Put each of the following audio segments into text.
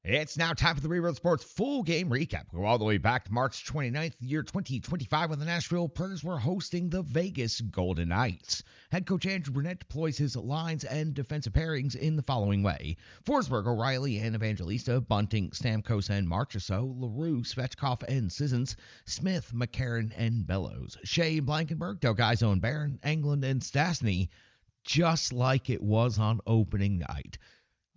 It's now time for the Reroad Sports full game recap. We're all the way back to March 29th, year 2025, when the Nashville Predators were hosting the Vegas Golden Knights. Head coach Andrew Brunette deploys his lines and defensive pairings in the following way: Forsberg, O'Reilly, and Evangelista; Bunting, Stamkos, and Marchessault; LaRue, Svechkov, and Sissons; Smith, McCarron, and Bellows; Shea, Blankenberg, Delgaizo, and Barron; Englund, and Stastny, just like it was on opening night.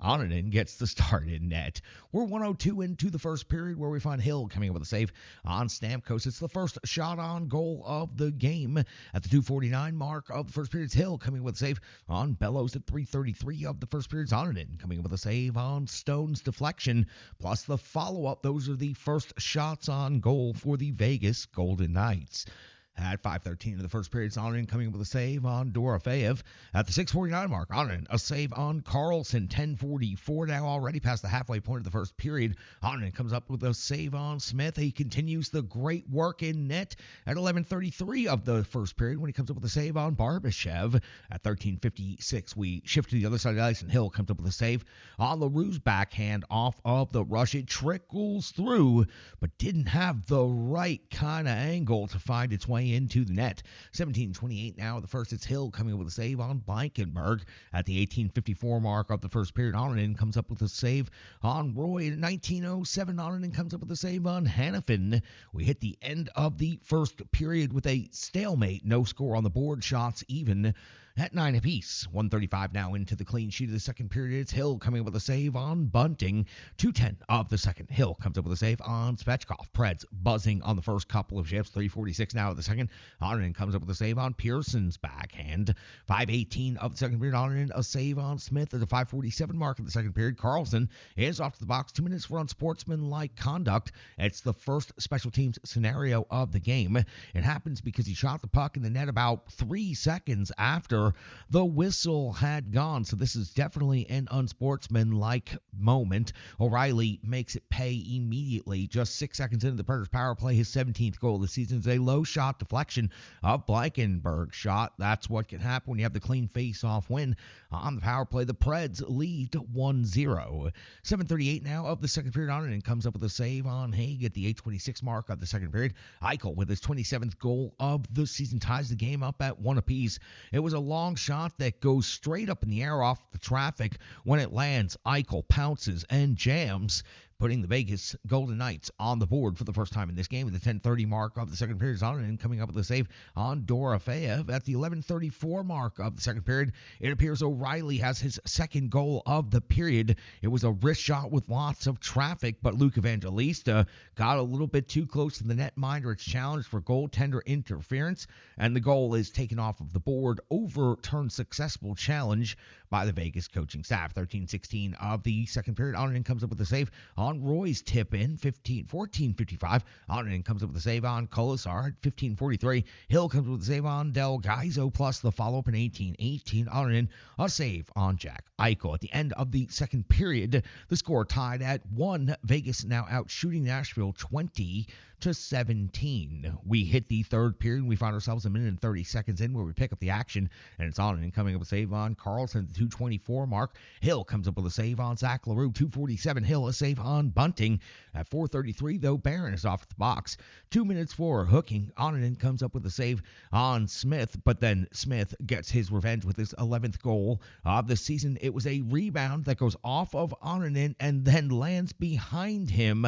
Onanen gets the start in net. We're 1:02 into the first period, where we find Hill coming up with a save on Stamkos. It's the first shot on goal of the game. At the 2:49 mark of the first period, it's Hill coming up with a save on Bellows. At 3:33 of the first period, Onanen coming up with a save on Stone's deflection, plus the follow-up. Those are the first shots on goal for the Vegas Golden Knights. At 5:13 of the first period, Onanen coming up with a save on Dorofeyev. At the 6:49 mark, Onanen a save on Carlson. 10:44 now, already past the halfway point of the first period. Onanen comes up with a save on Smith. He continues the great work in net at 11:33 of the first period, when he comes up with a save on Barbashev. At 13:56, we shift to the other side of the ice, and Hill comes up with a save on LaRue's backhand off of the rush. It trickles through, but didn't have the right kind of angle to find its way into the net. 17:28 now. The first, it's Hill coming up with a save on Blankenberg. At the 18:54 mark of the first period, Onanen comes up with a save on Roy. At 19:07, Onanen comes up with a save on Hannafin. We hit the end of the first period with a stalemate. No score on the board, shots even at 9 apiece. 1:35 now into the clean sheet of the second period. It's Hill coming up with a save on Bunting. 2:10 of the second, Hill comes up with a save on Svechkov. Preds buzzing on the first couple of shifts. 3:46 now of the second. Onanen comes up with a save on Pearson's backhand. 5:18 of the second period, Onanen a save on Smith. At the 5:47 mark of the second period, Carlson is off to the box. 2 minutes for unsportsmanlike conduct. It's the first special teams scenario of the game. It happens because he shot the puck in the net about 3 seconds after the whistle had gone. So this is definitely an unsportsmanlike moment. O'Reilly makes it pay immediately. Just 6 seconds into the Predators power play, his 17th goal of the season is a low shot deflection of Blankenberg's shot. That's what can happen when you have the clean face-off win on the power play. The Preds lead 1-0. 7:38 now of the second period. Onanen comes up with a save on Haig at the 8:26 mark of the second period. Eichel, with his 27th goal of the season, ties the game up at 1 apiece. It was a long shot that goes straight up in the air off the traffic. When it lands, Eichel pounces and jams, putting the Vegas Golden Knights on the board for the first time in this game. At the 10:30 mark of the second period, Onanen coming up with a save on Dorofeyev. At the 11:34 mark of the second period, it appears O'Reilly has his second goal of the period. It was a wrist shot with lots of traffic, but Luke Evangelista got a little bit too close to the netminder. It's challenged for goaltender interference, and the goal is taken off of the board. Overturned successful challenge by the Vegas coaching staff. 13:16 of the second period, Onanen comes up with a save on Roy's tip-in. 14:55. Onanen comes up with a save on Colasar. At 15:43, Hill comes with a save on Delgaizo, plus the follow-up in 18:18. Onanen a save on Jack Eichel. At the end of the second period, the score tied at 1. Vegas now out shooting Nashville 20-17. We hit the third period, and we find ourselves a minute and 30 seconds in, where we pick up the action, and it's Onanen coming up with a save on Carlson at the 2:24 mark. Hill comes up with a save on Zach LaRue. 2:47, Hill a save on Bunting. At 4:33, though, Barron is off the box. 2 minutes for hooking. Onanen comes up with a save on Smith, but then Smith gets his revenge with his 11th goal of the season. It was a rebound that goes off of Onanen and then lands behind him,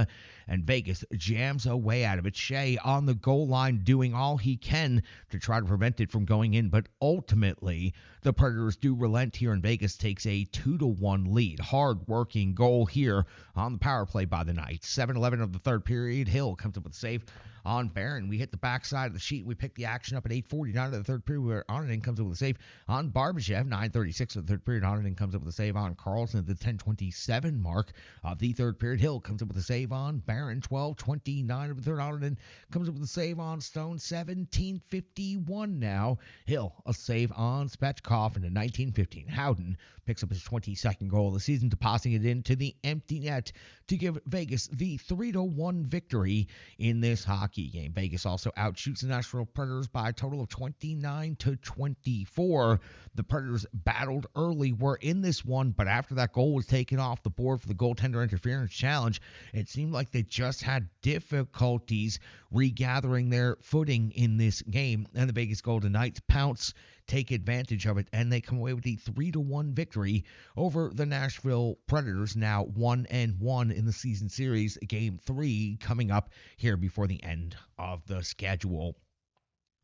and Vegas jams away out of it. Shea on the goal line doing all he can to try to prevent it from going in, but ultimately the Predators do relent here, and Vegas takes a 2-1 lead. Hard-working goal here on the power play by the Knights. 7:11 of the third period, Hill comes up with a save on Barron. We hit the backside of the sheet. We pick the action up at 8:49 of the third period, where Onanen comes up with a save on Barbashev. 9:36 of the third period, Onanen comes up with a save on Carlson. At the 10:27 mark of the third period, Hill comes up with a save on Barron. 12:29 of the third, Onanen comes up with a save on Stone. 17:51 now, Hill a save on Svechkov. And at 19:15, how Loudon picks up his 22nd goal of the season, depositing it into the empty net to give Vegas the 3-1 victory in this hockey game. Vegas also outshoots the Nashville Predators by a total of 29-24. The Predators battled early, were in this one, but after that goal was taken off the board for the goaltender interference challenge, it seemed like they just had difficulties regathering their footing in this game, and the Vegas Golden Knights pounce, take advantage of it, and they come away with a 3-1 victory over the Nashville Predators, now 1-1 in the season series. Game 3 coming up here before the end of the schedule.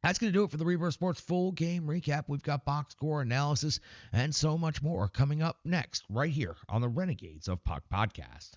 That's going to do it for the Reverse Sports full game recap. We've got box score analysis and so much more coming up next right here on the Renegades of Puck podcast.